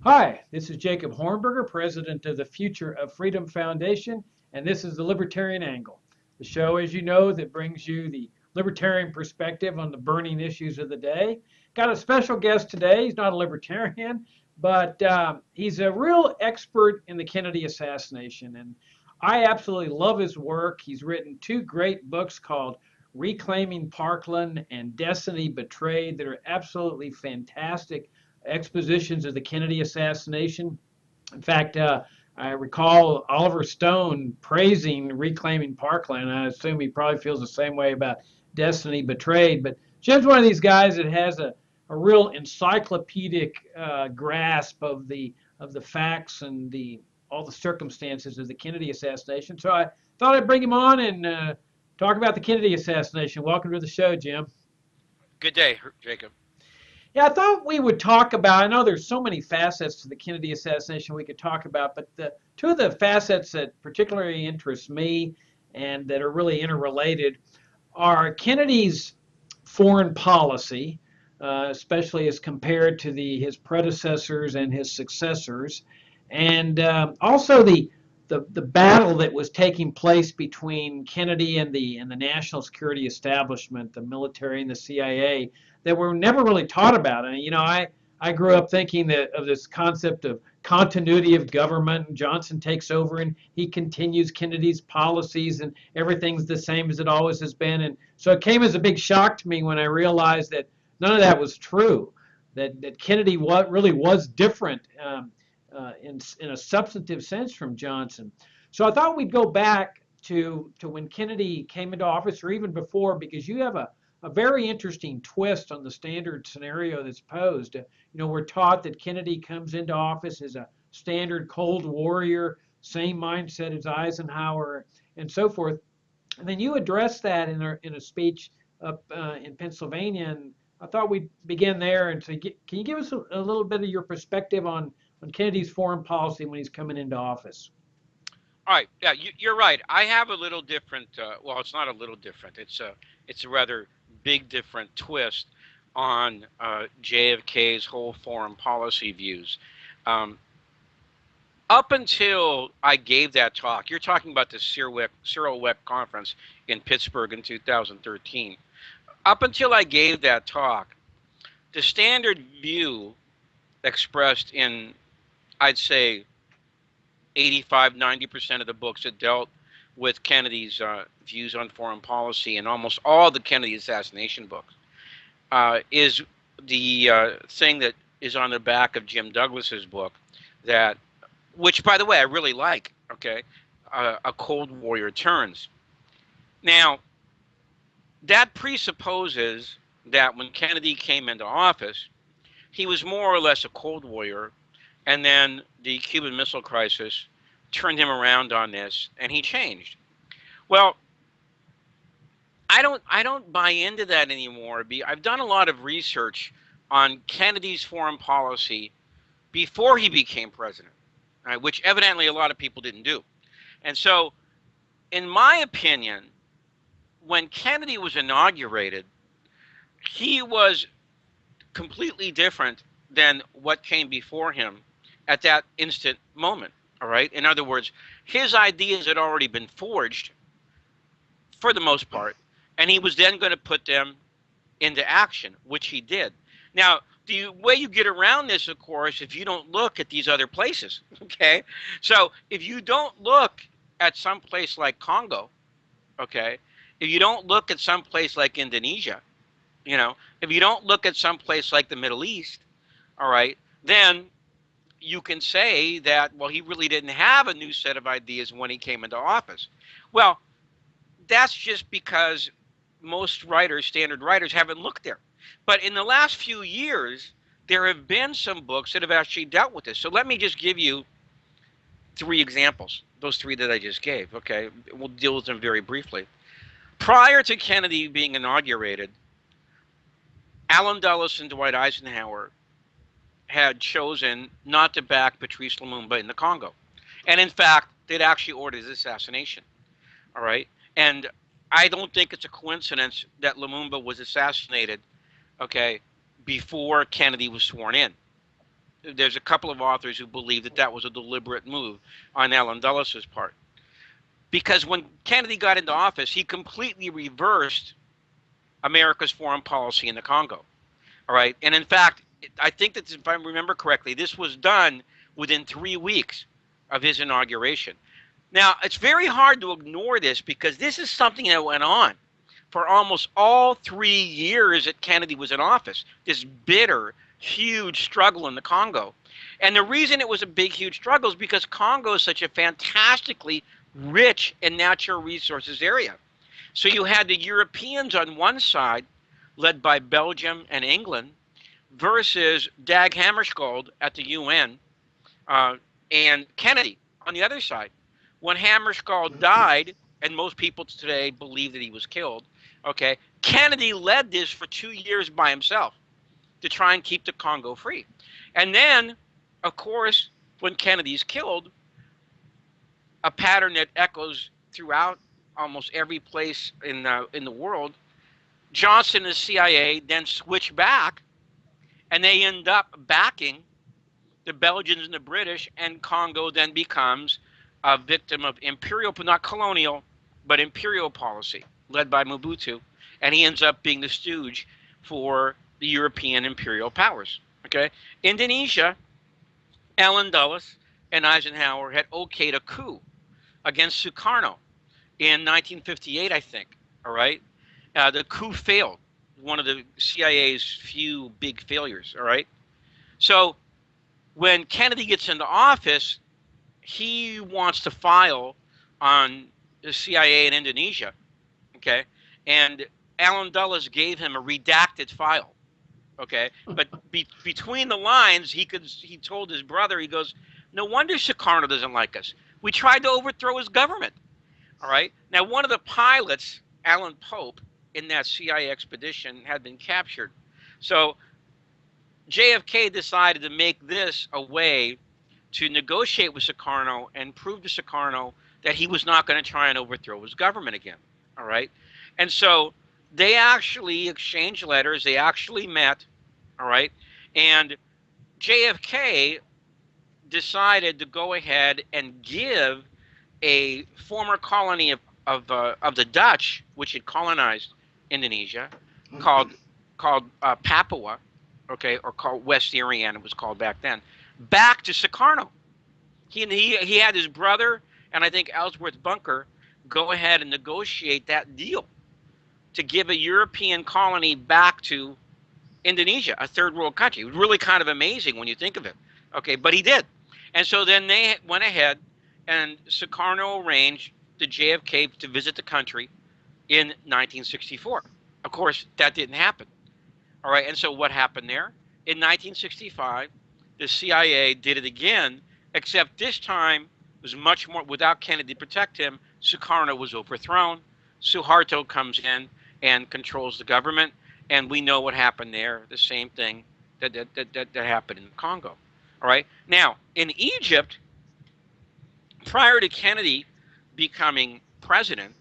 Hi, this is Jacob Hornberger, president of the Future of Freedom Foundation, and this is the Libertarian Angle, the show, as you know, that brings you the libertarian perspective on the burning issues of the day. Got a special guest today. He's not a libertarian, but he's a real expert in the Kennedy assassination, and I absolutely love his work. He's written two great books called Reclaiming Parkland and Destiny Betrayed that are absolutely fantastic expositions of the Kennedy assassination. In fact, I recall Oliver Stone praising Reclaiming Parkland. I assume he probably feels the same way about Destiny Betrayed. But Jim's one of these guys that has a real encyclopedic grasp of the facts and the all the circumstances of the Kennedy assassination. So I thought I'd bring him on and talk about the Kennedy assassination. Welcome to the show, Jim. Good day, Jacob. Yeah, I thought we would talk about. I know there's so many facets to the Kennedy assassination we could talk about, but the two of the facets that particularly interest me and that are really interrelated are Kennedy's foreign policy, especially as compared to his predecessors and his successors, and also the battle that was taking place between Kennedy and the national security establishment, the military and the CIA, that were never really taught about. And I grew up thinking that of this concept of continuity of government. And Johnson takes over and he continues Kennedy's policies, and everything's the same as it always has been. And so it came as a big shock to me when I realized that none of that was true. That Kennedy really was different. In a substantive sense from Johnson. So I thought we'd go back to when Kennedy came into office, or even before, because you have a very interesting twist on the standard scenario that's posed. We're taught that Kennedy comes into office as a standard Cold Warrior, same mindset as Eisenhower, and so forth. And then you address that in a speech up in Pennsylvania, and I thought we'd begin there and say, can you give us a little bit of your perspective on Kennedy's foreign policy when he's coming into office? All right, yeah, you're right. I have a little different. Well, it's not a little different. It's a rather big different twist on JFK's whole foreign policy views. Um, Up until I gave that talk, you're talking about the Cyril Weck conference in Pittsburgh in 2013. Up until I gave that talk, the standard view expressed in, I'd say, 85–90% of the books that dealt with Kennedy's views on foreign policy, and almost all the Kennedy assassination books, is the thing that is on the back of Jim Douglas's book, that, which, by the way, I really like. Okay, A Cold Warrior Turns. Now, that presupposes that when Kennedy came into office, he was more or less a Cold Warrior, and then the Cuban Missile Crisis turned him around on this, and he changed. Well, I don't buy into that anymore. I've done a lot of research on Kennedy's foreign policy before he became president, right, which evidently a lot of people didn't do. And so, in my opinion, when Kennedy was inaugurated, he was completely different than what came before him at that instant moment. All right. In other words, his ideas had already been forged for the most part, and he was then going to put them into action, which he did. Now, the way you get around this, of course, if you don't look at these other places, okay? So if you don't look at some place like Congo, okay, if you don't look at some place like Indonesia, if you don't look at some place like the Middle East, all right, then you can say that, well, he really didn't have a new set of ideas when he came into office. Well, that's just because most writers, standard writers, haven't looked there. But in the last few years, there have been some books that have actually dealt with this. So let me just give you three examples, those three that I just gave, okay? We'll deal with them very briefly. Prior to Kennedy being inaugurated, Allen Dulles and Dwight Eisenhower had chosen not to back Patrice Lumumba in the Congo. And in fact, they'd actually ordered his assassination, all right? And I don't think it's a coincidence that Lumumba was assassinated, okay, before Kennedy was sworn in. there's a couple of authors who believe that that was a deliberate move on Allen Dulles' part. Because when Kennedy got into office, he completely reversed America's foreign policy in the Congo. All right. And in fact, I think that if I remember correctly, this was done within 3 weeks of his inauguration. Now, it's very hard to ignore this because this is something that went on for almost all 3 years that Kennedy was in office, this bitter, huge struggle in the Congo. And the reason it was a big, huge struggle is because Congo is such a fantastically rich in natural resources area. So you had the Europeans on one side, led by Belgium and England, versus Dag Hammarskjöld at the UN and Kennedy on the other side. When Hammarskjöld died, and most people today believe that he was killed, okay, Kennedy led this for 2 years by himself to try and keep the Congo free. And then, of course, when Kennedy's killed, a pattern that echoes throughout almost every place in the world, Johnson and the CIA then switch back, and they end up backing the Belgians and the British, and Congo then becomes a victim of imperial, not colonial, but imperial policy led by Mobutu, and he ends up being the stooge for the European imperial powers. Okay, Indonesia, Allen Dulles and Eisenhower had okayed a coup against Sukarno in 1958, I think. All right, the coup failed, one of the CIA's few big failures. All right, so when Kennedy gets into office, he wants to file on the CIA in Indonesia, okay? And Allen Dulles gave him a redacted file, okay? But between the lines, he told his brother, he goes, no wonder Sukarno doesn't like us. We tried to overthrow his government, all right? Now, one of the pilots, Alan Pope, in that CIA expedition had been captured. So JFK decided to make this a way to negotiate with Sukarno and prove to Sukarno that he was not going to try and overthrow his government again. All right. And so they actually exchanged letters. They actually met. All right. And JFK decided to go ahead and give a former colony of the Dutch, which had colonized Indonesia, called Papua, okay, or called West Irian, it was called back then, back to Sukarno. He had his brother and I think Ellsworth Bunker go ahead and negotiate that deal to give a European colony back to Indonesia, a third world country. It was really kind of amazing when you think of it. Okay, but he did. And so then they went ahead and Sukarno arranged the JFK to visit the country in 1964. Of course, that didn't happen. All right, and so what happened there? In 1965, the CIA did it again, except this time it was much more, without Kennedy to protect him, Sukarno was overthrown. Suharto comes in and controls the government, and we know what happened there, the same thing that happened in Congo. All right, now, in Egypt, prior to Kennedy becoming president,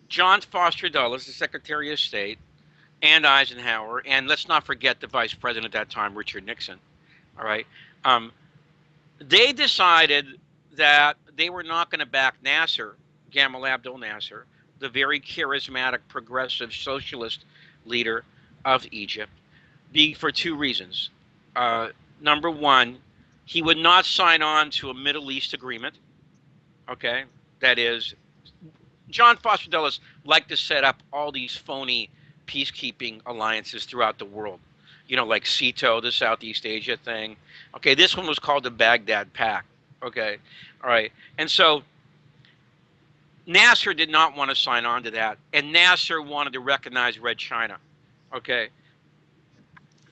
John Foster Dulles, the Secretary of State, and Eisenhower, and let's not forget the vice president at that time, Richard Nixon, all right, they decided that they were not going to back Nasser, Gamal Abdel Nasser, the very charismatic, progressive, socialist leader of Egypt, for two reasons. Number one, he would not sign on to a Middle East agreement, okay? That is, John Foster Dulles liked to set up all these phony peacekeeping alliances throughout the world, you know, like CETO, the Southeast Asia thing. Okay, this one was called the Baghdad Pact. Okay, all right. And so Nasser did not want to sign on to that, and Nasser wanted to recognize Red China. Okay.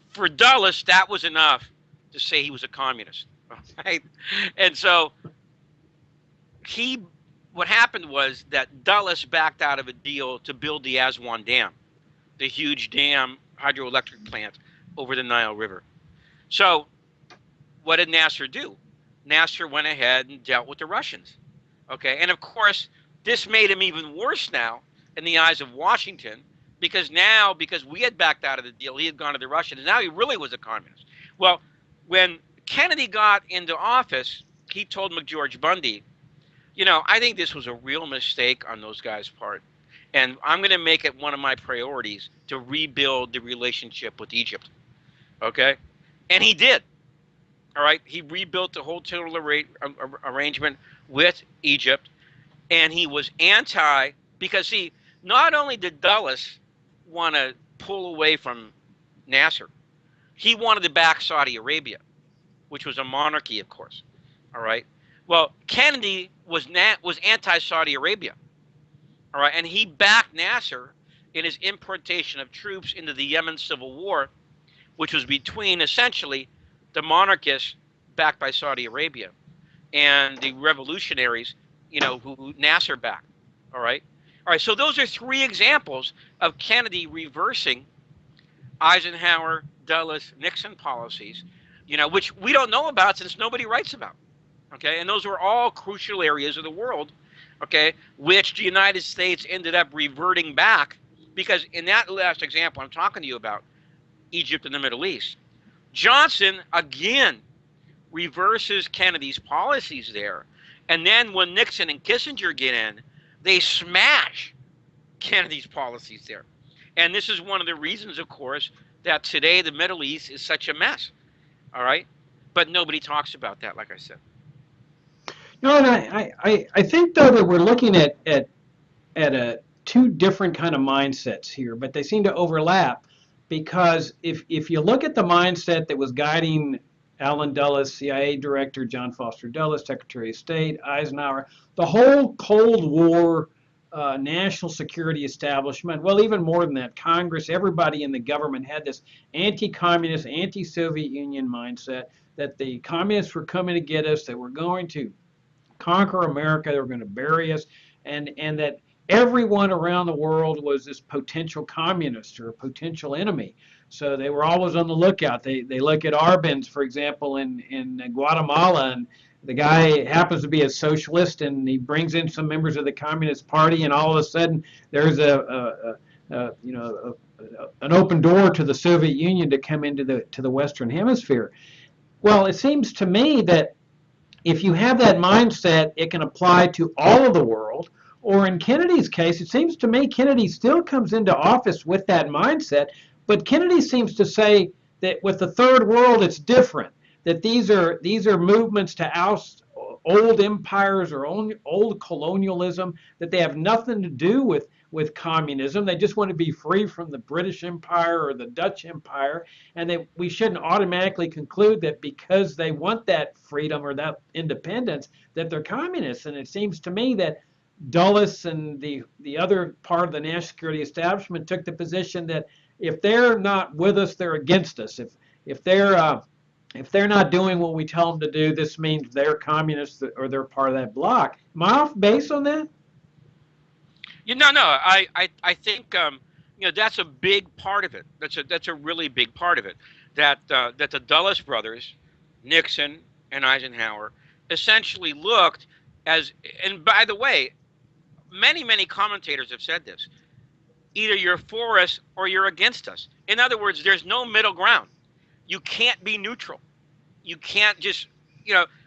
For Dulles, that was enough to say he was a communist. Right? And so what happened was that Dulles backed out of a deal to build the Aswan Dam, the huge dam hydroelectric plant over the Nile River. So what did Nasser do? Nasser went ahead and dealt with the Russians. Okay, and of course, this made him even worse now in the eyes of Washington, because we had backed out of the deal, he had gone to the Russians, and now he really was a communist. Well, when Kennedy got into office, he told McGeorge Bundy, I think this was a real mistake on those guys' part. And I'm going to make it one of my priorities to rebuild the relationship with Egypt. Okay? And he did. All right? He rebuilt the whole total arrangement with Egypt. And he was anti, because, see, not only did Dulles want to pull away from Nasser, he wanted to back Saudi Arabia, which was a monarchy, of course. All right? Well, Kennedy was anti-Saudi Arabia. All right, and he backed Nasser in his importation of troops into the Yemen civil war, which was between essentially the monarchists backed by Saudi Arabia and the revolutionaries, who Nasser backed. All right, so those are three examples of Kennedy reversing Eisenhower, Dulles, Nixon policies, which we don't know about since nobody writes about. Okay, and those were all crucial areas of the world, okay, which the United States ended up reverting back, because in that last example I'm talking to you about, Egypt and the Middle East, Johnson again reverses Kennedy's policies there, and then when Nixon and Kissinger get in, they smash Kennedy's policies there. And this is one of the reasons, of course, that today the Middle East is such a mess. All right, but nobody talks about that, like I said. And I think, though, that we're looking at two different kind of mindsets here, but they seem to overlap, because if you look at the mindset that was guiding Allen Dulles, CIA Director, John Foster Dulles, Secretary of State, Eisenhower, the whole Cold War national security establishment, well, even more than that, Congress, everybody in the government had this anti-communist, anti-Soviet Union mindset that the communists were coming to get us, that we're going to conquer America, they were going to bury us, and that everyone around the world was this potential communist or a potential enemy. So they were always on the lookout. They look at Arbenz, for example, in Guatemala, and the guy happens to be a socialist, and he brings in some members of the Communist Party, and all of a sudden there's an open door to the Soviet Union to come into the Western Hemisphere. Well, it seems to me that if you have that mindset, it can apply to all of the world. Or in Kennedy's case, it seems to me Kennedy still comes into office with that mindset, but Kennedy seems to say that with the third world, it's different, that these are movements to oust old empires or old colonialism, that they have nothing to do with communism. They just want to be free from the British Empire or the Dutch Empire, and that we shouldn't automatically conclude that because they want that freedom or that independence that they're communists. And it seems to me that Dulles and the other part of the national security establishment took the position that if they're not with us, they're against us. If they're not doing what we tell them to do, this means they're communists or they're part of that bloc. Am I off base on that? No. I think that's a big part of it. That's a really big part of it. That the Dulles brothers, Nixon and Eisenhower, essentially looked as, and by the way, many commentators have said this: either you're for us or you're against us. In other words, there's no middle ground. You can't be neutral. You can't just,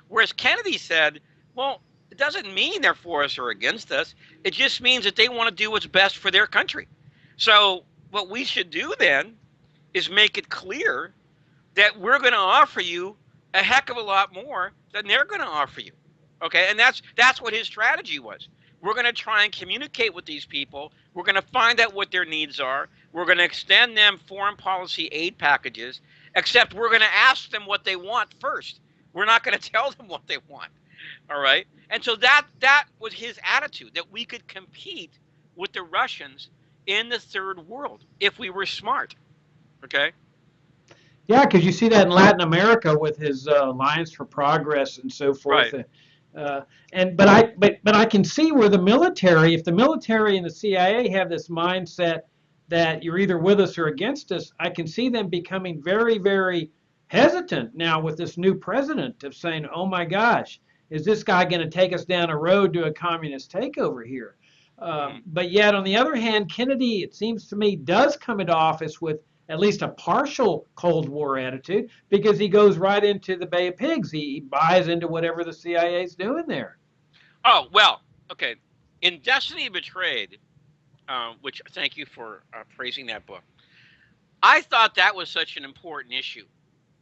whereas Kennedy said, well, it doesn't mean they're for us or against us. It just means that they want to do what's best for their country. So what we should do then is make it clear that we're going to offer you a heck of a lot more than they're going to offer you. Okay, and that's what his strategy was. We're going to try and communicate with these people. We're going to find out what their needs are. We're going to extend them foreign policy aid packages, except we're going to ask them what they want first. We're not going to tell them what they want. All right? And so that was his attitude, that we could compete with the Russians in the third world if we were smart. Okay? Yeah, because you see that in Latin America with his Alliance for Progress and so forth. Right. But I can see where the military, if the military and the CIA have this mindset that you're either with us or against us, I can see them becoming very, very hesitant now with this new president of saying, oh my gosh, is this guy going to take us down a road to a communist takeover here? But yet, on the other hand, Kennedy, it seems to me, does come into office with at least a partial Cold War attitude, because he goes right into the Bay of Pigs. He buys into whatever the CIA is doing there. Oh, well, okay. In Destiny Betrayed, which thank you for praising that book, I thought that was such an important issue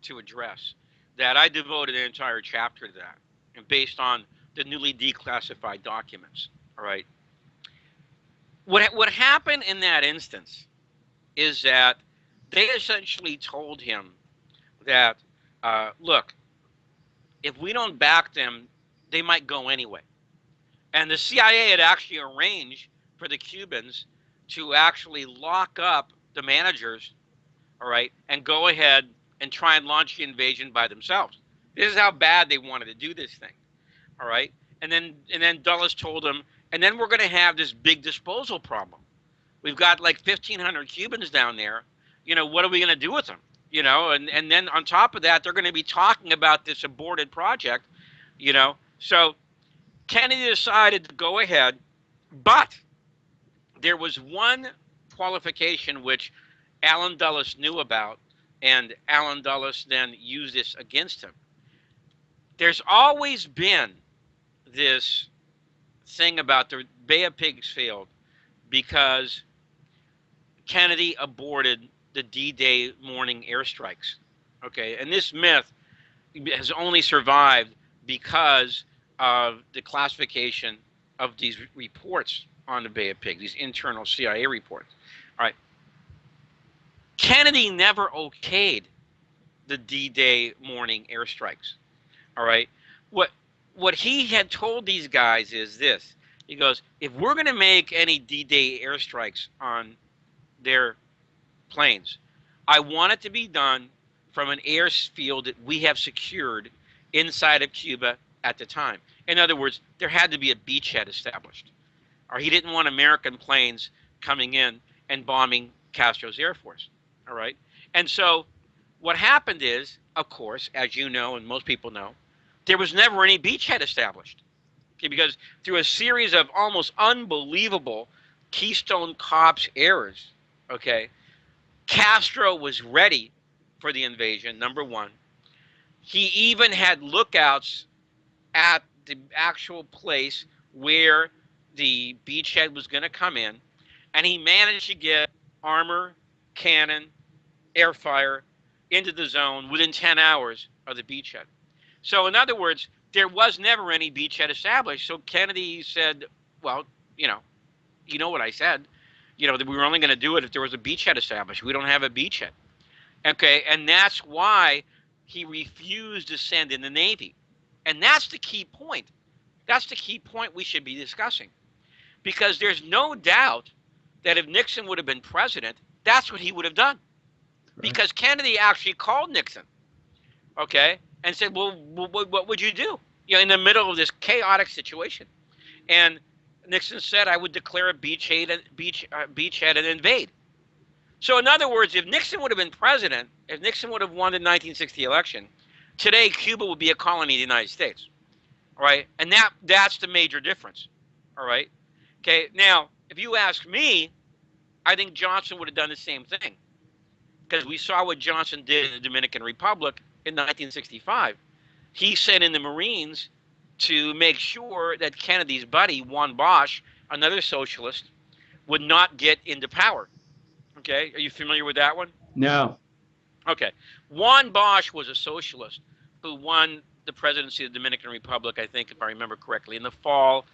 to address that I devoted an entire chapter to that, and based on the newly declassified documents. All right. What happened in that instance is that they essentially told him that, look, if we don't back them, they might go anyway. And the CIA had actually arranged for the Cubans to actually lock up the managers, all right, and go ahead and try and launch the invasion by themselves. This is how bad they wanted to do this thing, all right. And then Dulles told them, and then we're going to have this big disposal problem. We've got like 1,500 Cubans down there. You know, what are we going to do with them? You know, and then on top of that, they're going to be talking about this aborted project. You know, so Kennedy decided to go ahead, but there was one qualification which Allen Dulles knew about, and Allen Dulles then used this against him. There's always been this thing about the Bay of Pigs failed because Kennedy aborted the D-Day morning airstrikes. Okay, and this myth has only survived because of the classification of these reports on the Bay of Pigs, these internal CIA reports. All right. Kennedy never okayed the D-Day morning airstrikes. All right. What he had told these guys is this. He goes, if we're going to make any D-Day airstrikes on their planes, I want it to be done from an airfield that we have secured inside of Cuba at the time. In other words, there had to be a beachhead established. Or he didn't want American planes coming in and bombing Castro's Air Force. All right. And so what happened is, of course, as you know and most people know, there was never any beachhead established. Okay, because through a series of almost unbelievable Keystone Cops errors, okay, Castro was ready for the invasion, number one. He even had lookouts at the actual place where the beachhead was going to come in, and he managed to get armor, cannon, air fire into the zone within 10 hours of the beachhead. So in other words, there was never any beachhead established. So Kennedy said, well, you know what I said, that we were only going to do it if there was a beachhead established. We don't have a beachhead. Okay, and that's why he refused to send in the Navy. And that's the key point. That's the key point we should be discussing. Because there's no doubt that if Nixon would have been president, that's what he would have done. Right. Because Kennedy actually called Nixon, okay, and said, well, what would you do? In the middle of this chaotic situation. And Nixon said, I would declare a beachhead and invade. So in other words, if Nixon would have been president, if Nixon would have won the 1960 election, today Cuba would be a colony of the United States. All right? And that's the major difference. All right? Okay, now, if you ask me, I think Johnson would have done the same thing. Because we saw what Johnson did in the Dominican Republic in 1965. He sent in the Marines to make sure that Kennedy's buddy, Juan Bosch, another socialist, would not get into power. Okay, are you familiar with that one? No. Okay. Juan Bosch was a socialist who won the presidency of the Dominican Republic, I think, if I remember correctly, in the fall,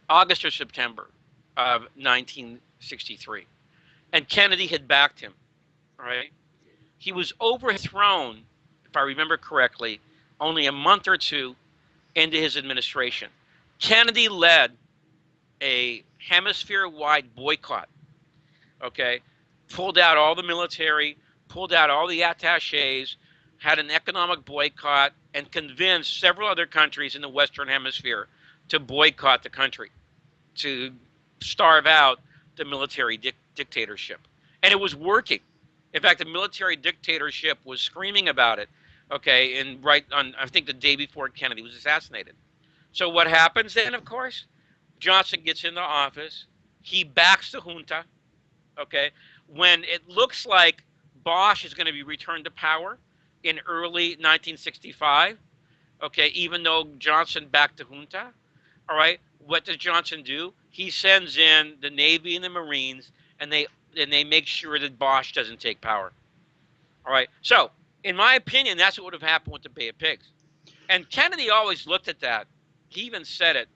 August or September of 1963. And Kennedy had backed him. All right. He was overthrown, if I remember correctly, only a month or two into his administration. Kennedy led a hemisphere-wide boycott. Okay, pulled out all the military, pulled out all the attaches, had an economic boycott, and convinced several other countries in the Western Hemisphere to boycott the country, to starve out the military dictatorship. And it was working. In fact, the military dictatorship was screaming about it, okay, and right on, I think the day before Kennedy was assassinated. So what happens then, of course? Johnson gets into office. He backs the junta. Okay, when it looks like Bosch is going to be returned to power in early 1965. Okay, even though Johnson backed the junta. All right, what does Johnson do? He sends in the Navy and the Marines, and they make sure that Bosch doesn't take power. All right, so in my opinion, that's what would have happened with the Bay of Pigs. And Kennedy always looked at that. He even said it.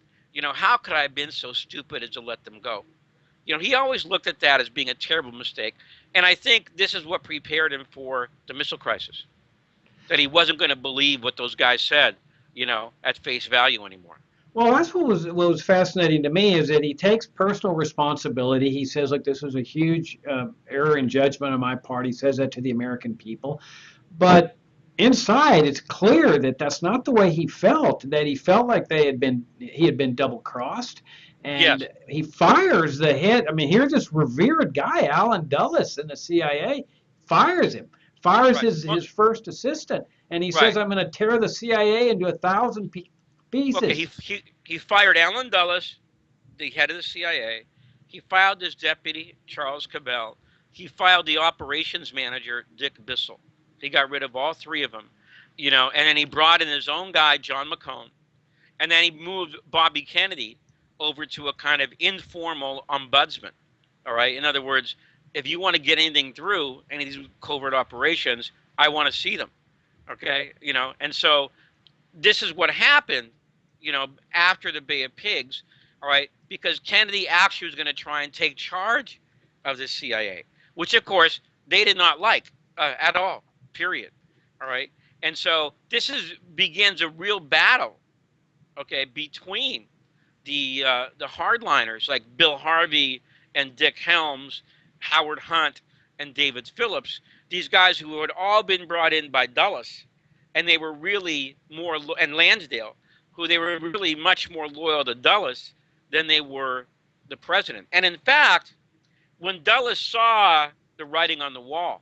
How could I have been so stupid as to let them go? He always looked at that as being a terrible mistake. And I think this is what prepared him for the missile crisis. That he wasn't going to believe what those guys said, at face value anymore. Well, that's what was fascinating to me is that he takes personal responsibility. He says, like, this was a huge error in judgment on my part. He says that to the American people. But inside, it's clear that that's not the way he felt, that he felt like he had been double crossed. And Yes. he fires the head. I mean, here's this revered guy, Allen Dulles in the CIA, fires him, fires Right. his first assistant. And he Right. says, I'm going to tear the CIA into 1,000 pieces. Okay. He fired Allen Dulles, the head of the CIA. He fired his deputy, Charles Cabell. He fired the operations manager, Dick Bissell. He got rid of all three of them, and then he brought in his own guy, John McCone. And then he moved Bobby Kennedy over to a kind of informal ombudsman. All right. In other words, if you want to get anything through any of these covert operations, I want to see them. Okay. And so this is what happened, after the Bay of Pigs. All right. Because Kennedy actually was going to try and take charge of the CIA, which, of course, they did not like at all, period. All right. And so begins a real battle, okay, between the hardliners like Bill Harvey and Dick Helms, Howard Hunt, and David Phillips. These guys who had all been brought in by Dulles, and they were really and Lansdale, who they were really much more loyal to Dulles than they were the president. And in fact, when Dulles saw the writing on the wall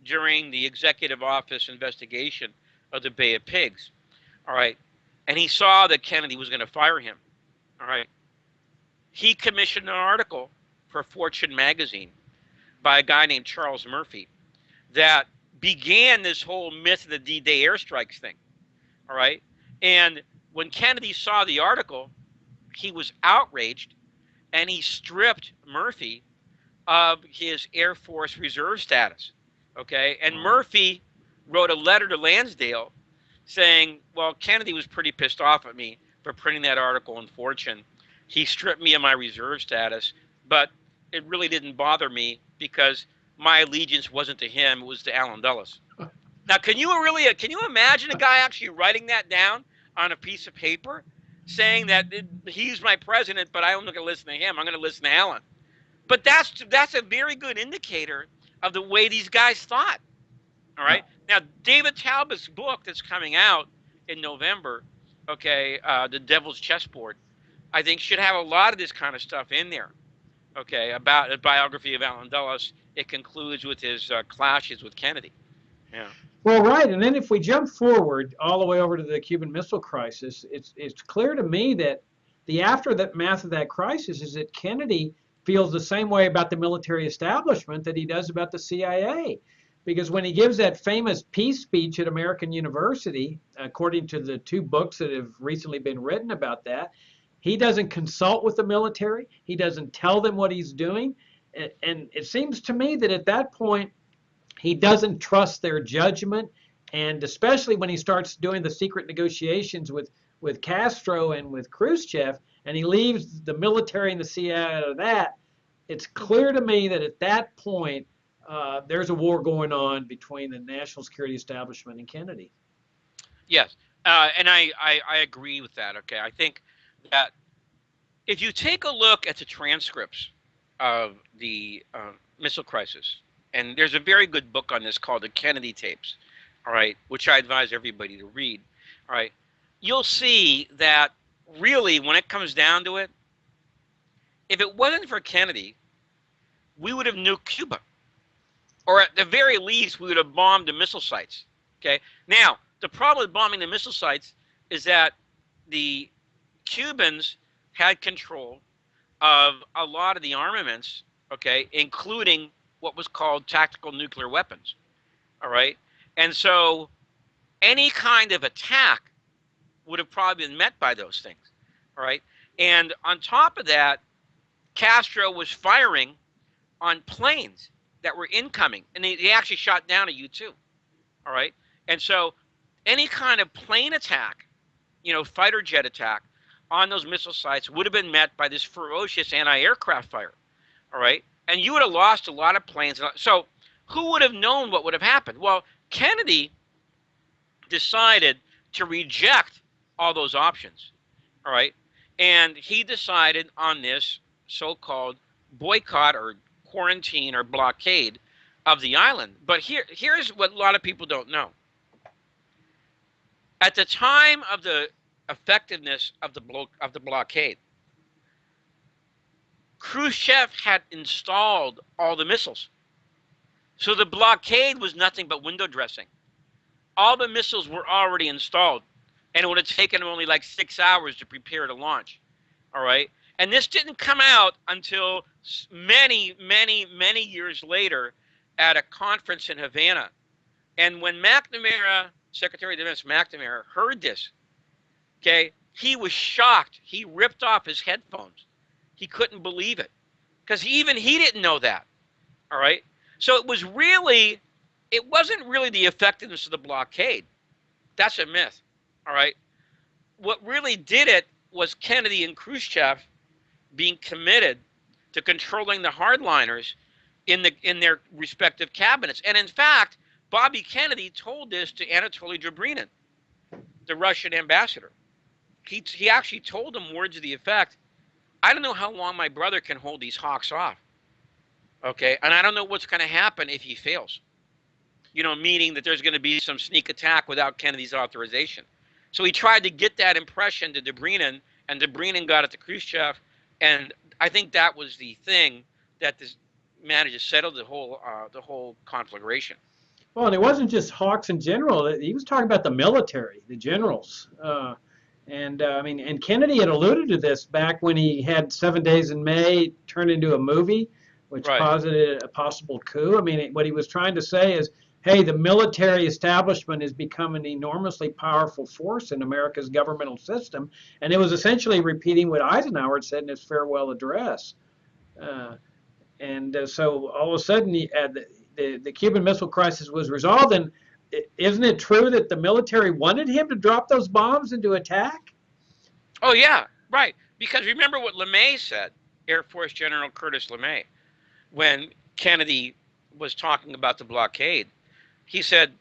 during the executive office investigation of the Bay of Pigs, all right, and he saw that Kennedy was going to fire him, all right, he commissioned an article for Fortune magazine by a guy named Charles Murphy that began this whole myth of the D-Day airstrikes thing, all right? And when Kennedy saw the article, he was outraged, and he stripped Murphy of his Air Force Reserve status, okay? And Murphy wrote a letter to Lansdale saying, well, Kennedy was pretty pissed off at me for printing that article in Fortune. He stripped me of my reserve status, but it really didn't bother me because my allegiance wasn't to him, it was to Allen Dulles. Now, can you imagine a guy actually writing that down on a piece of paper, saying that he's my president, but I'm not going to listen to him, I'm going to listen to Allen? But that's a very good indicator of the way these guys thought. All right. Now, David Talbot's book that's coming out in November, okay, The Devil's Chessboard, I think should have a lot of this kind of stuff in there, okay, about a biography of Allen Dulles. It concludes with his clashes with Kennedy. Yeah. Well, right, and then if we jump forward all the way over to the Cuban Missile Crisis, it's clear to me that the aftermath of that crisis is that Kennedy feels the same way about the military establishment that he does about the CIA. Because when he gives that famous peace speech at American University, according to the two books that have recently been written about that, he doesn't consult with the military. He doesn't tell them what he's doing. And it seems to me that at that point, he doesn't trust their judgment. And especially when he starts doing the secret negotiations with Castro and with Khrushchev, and he leaves the military and the CIA out of that, it's clear to me that at that point, there's a war going on between the national security establishment and Kennedy. Yes, and I agree with that. Okay, I think that if you take a look at the transcripts of the missile crisis, and there's a very good book on this called The Kennedy Tapes, all right, which I advise everybody to read, all right, you'll see that really when it comes down to it, if it wasn't for Kennedy, we would have nuked Cuba. Or at the very least, we would have bombed the missile sites. Okay. Now, the problem with bombing the missile sites is that the Cubans had control of a lot of the armaments, okay, including what was called tactical nuclear weapons. All right. And so any kind of attack would have probably been met by those things. All right. And on top of that, Castro was firing on planes that were incoming, and they actually shot down a U-2. All right. And so any kind of plane attack, fighter jet attack on those missile sites would have been met by this ferocious anti-aircraft fire. All right. And you would have lost a lot of planes. So who would have known what would have happened? Well, Kennedy decided to reject all those options. All right. And he decided on this so-called boycott or quarantine or blockade of the island. But here's what a lot of people don't know. At the time of the effectiveness of the blockade, Khrushchev had installed all the missiles. So the blockade was nothing but window dressing. All the missiles were already installed, and it would have taken them only like 6 hours to prepare to launch. All right. And this didn't come out until many, many, many years later at a conference in Havana. And when McNamara, Secretary of Defense McNamara, heard this, okay, he was shocked. He ripped off his headphones. He couldn't believe it because even he didn't know that. All right. So it wasn't really the effectiveness of the blockade. That's a myth. All right. What really did it was Kennedy and Khrushchev being committed to controlling the hardliners in their respective cabinets. And in fact, Bobby Kennedy told this to Anatoly Dobrynin, the Russian ambassador. He actually told him words of the effect, I don't know how long my brother can hold these hawks off. Okay, and I don't know what's going to happen if he fails. Meaning that there's going to be some sneak attack without Kennedy's authorization. So he tried to get that impression to Dobrynin, and Dobrynin got it to Khrushchev, and I think that was the thing that managed to settle the whole conflagration. Well, and it wasn't just hawks in general. He was talking about the military, the generals. And Kennedy had alluded to this back when he had 7 Days in May turned into a movie, which posited a possible coup. I mean, what he was trying to say is, hey, the military establishment has become an enormously powerful force in America's governmental system. And it was essentially repeating what Eisenhower had said in his farewell address. So all of a sudden, the Cuban Missile Crisis was resolved. And isn't it true that the military wanted him to drop those bombs and to attack? Oh, yeah, right. Because remember what LeMay said, Air Force General Curtis LeMay, when Kennedy was talking about the blockade. He said,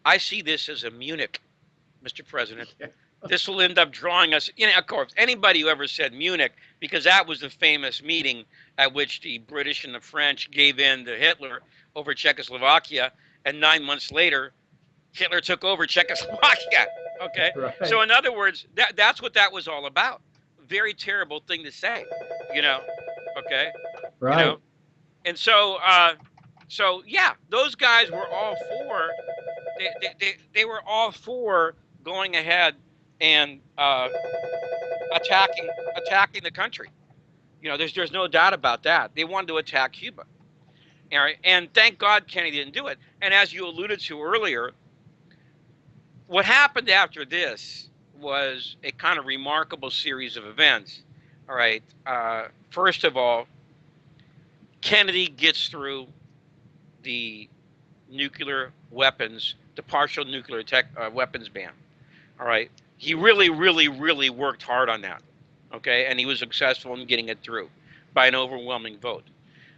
I see this as a Munich, Mr. President. This will end up drawing us, of course, anybody who ever said Munich, because that was the famous meeting at which the British and the French gave in to Hitler over Czechoslovakia, and 9 months later, Hitler took over Czechoslovakia. Okay, right. So in other words, that's what that was all about. Very terrible thing to say, Okay, right. And so, yeah, those guys were all for. They were all for going ahead and attacking the country. There's no doubt about that. They wanted to attack Cuba. All right, and thank God Kennedy didn't do it. And as you alluded to earlier, what happened after this was a kind of remarkable series of events. All right, first of all, Kennedy gets through the nuclear weapons, the partial nuclear weapons ban. All right, he really, really, really worked hard on that. Okay, and he was successful in getting it through by an overwhelming vote.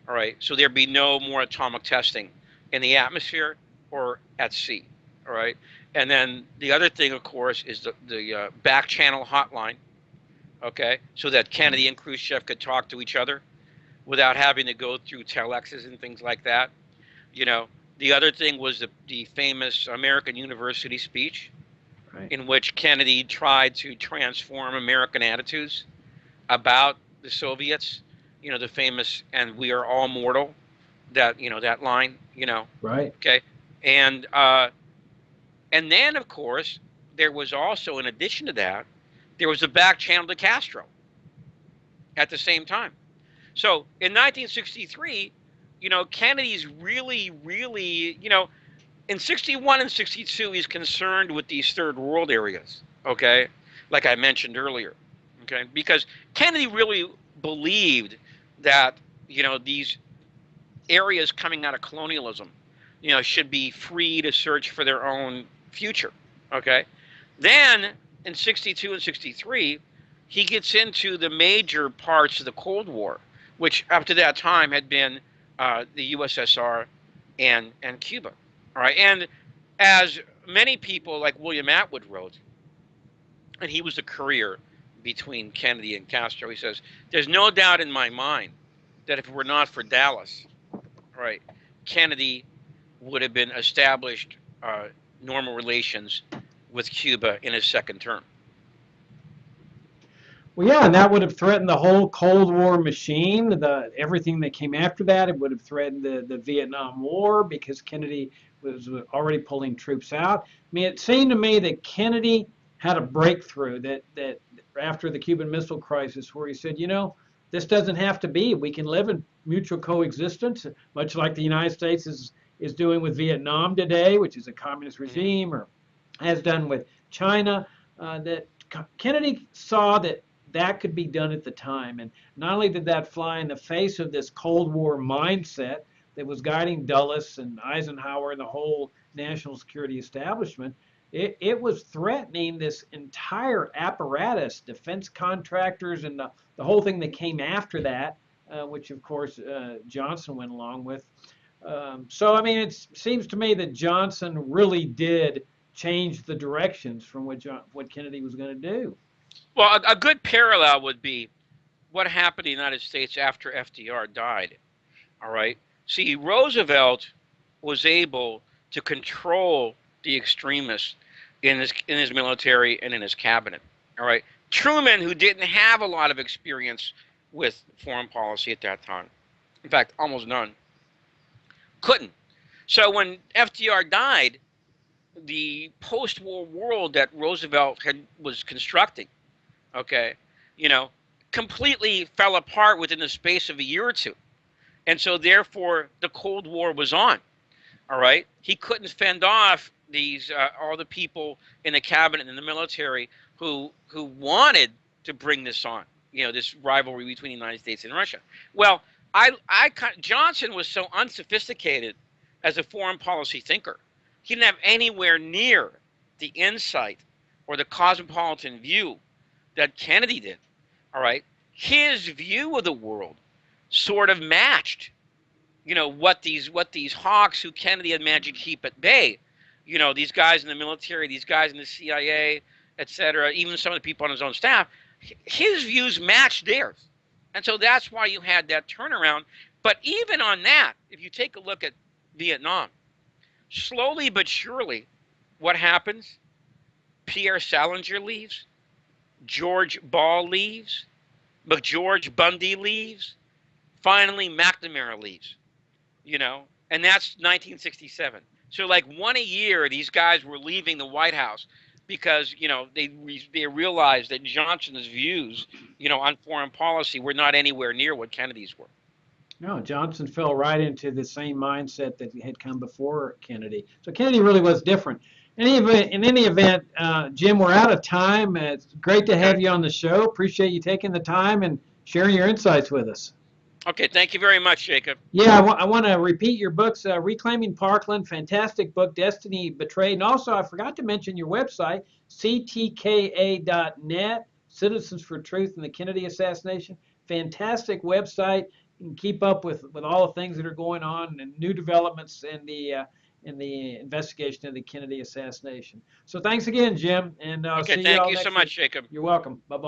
All right, so there'd be no more atomic testing in the atmosphere or at sea. All right, and then the other thing, of course, is the back channel hotline. Okay, so that Kennedy and Khrushchev could talk to each other without having to go through telexes and things like that. The other thing was the famous American University speech, right, in which Kennedy tried to transform American attitudes about the Soviets. The famous "and we are all mortal," that line. Right. Okay, and then of course there was also, in addition to that, there was a back channel to Castro at the same time. So in 1963, Kennedy's really, really, in 61 and 62, he's concerned with these third world areas, okay? Like I mentioned earlier, okay? Because Kennedy really believed that, these areas coming out of colonialism, should be free to search for their own future, okay? Then in 62 and 63, he gets into the major parts of the Cold War, which up to that time had been the USSR and Cuba. All right, and as many people like William Atwood wrote, and he was a courier between Kennedy and Castro, he says, "There's no doubt in my mind that if it were not for Dallas, right, Kennedy would have been established normal relations with Cuba in his second term." Well, yeah, and that would have threatened the whole Cold War machine, everything that came after that. It would have threatened the Vietnam War because Kennedy was already pulling troops out. I mean, it seemed to me that Kennedy had a breakthrough that after the Cuban Missile Crisis, where he said, this doesn't have to be. We can live in mutual coexistence, much like the United States is doing with Vietnam today, which is a communist regime, or has done with China. That Kennedy saw that could be done at the time. And not only did that fly in the face of this Cold War mindset that was guiding Dulles and Eisenhower and the whole national security establishment, it was threatening this entire apparatus, defense contractors, and the whole thing that came after that, which of course Johnson went along with. So, I mean, it seems to me that Johnson really did change the directions from what Kennedy was going to do. Well, a good parallel would be what happened in the United States after FDR died. All right. See, Roosevelt was able to control the extremists in his military and in his cabinet. All right. Truman, who didn't have a lot of experience with foreign policy at that time, in fact, almost none, couldn't. So when FDR died, the post-war world that Roosevelt was constructing, okay, completely fell apart within the space of a year or two. And so therefore the Cold War was on. All right. He couldn't fend off these all the people in the cabinet and in the military who wanted to bring this on, this rivalry between the United States and Russia. Well, Johnson was so unsophisticated as a foreign policy thinker. He didn't have anywhere near the insight or the cosmopolitan view that Kennedy did. All right. His view of the world sort of matched, what these hawks who Kennedy had managed to keep at bay, these guys in the military, these guys in the CIA, etc., even some of the people on his own staff, his views matched theirs. And so that's why you had that turnaround. But even on that, if you take a look at Vietnam, slowly but surely, what happens? Pierre Salinger leaves, George Ball leaves, McGeorge Bundy leaves, finally McNamara leaves, and that's 1967. So like one a year, these guys were leaving the White House because, they realized that Johnson's views, on foreign policy were not anywhere near what Kennedy's were. No, Johnson fell right into the same mindset that had come before Kennedy. So Kennedy really was different. In any event, Jim, we're out of time. It's great to have you on the show. Appreciate you taking the time and sharing your insights with us. Okay, thank you very much, Jacob. Yeah, I want to repeat your books, Reclaiming Parkland, fantastic book, Destiny Betrayed. And also, I forgot to mention your website, ctka.net, Citizens for Truth and the Kennedy Assassination. Fantastic website. You can keep up with all the things that are going on and new developments in the investigation of the Kennedy assassination. So thanks again, Jim. And okay, thank you so much, Jacob. You're welcome. Bye-bye.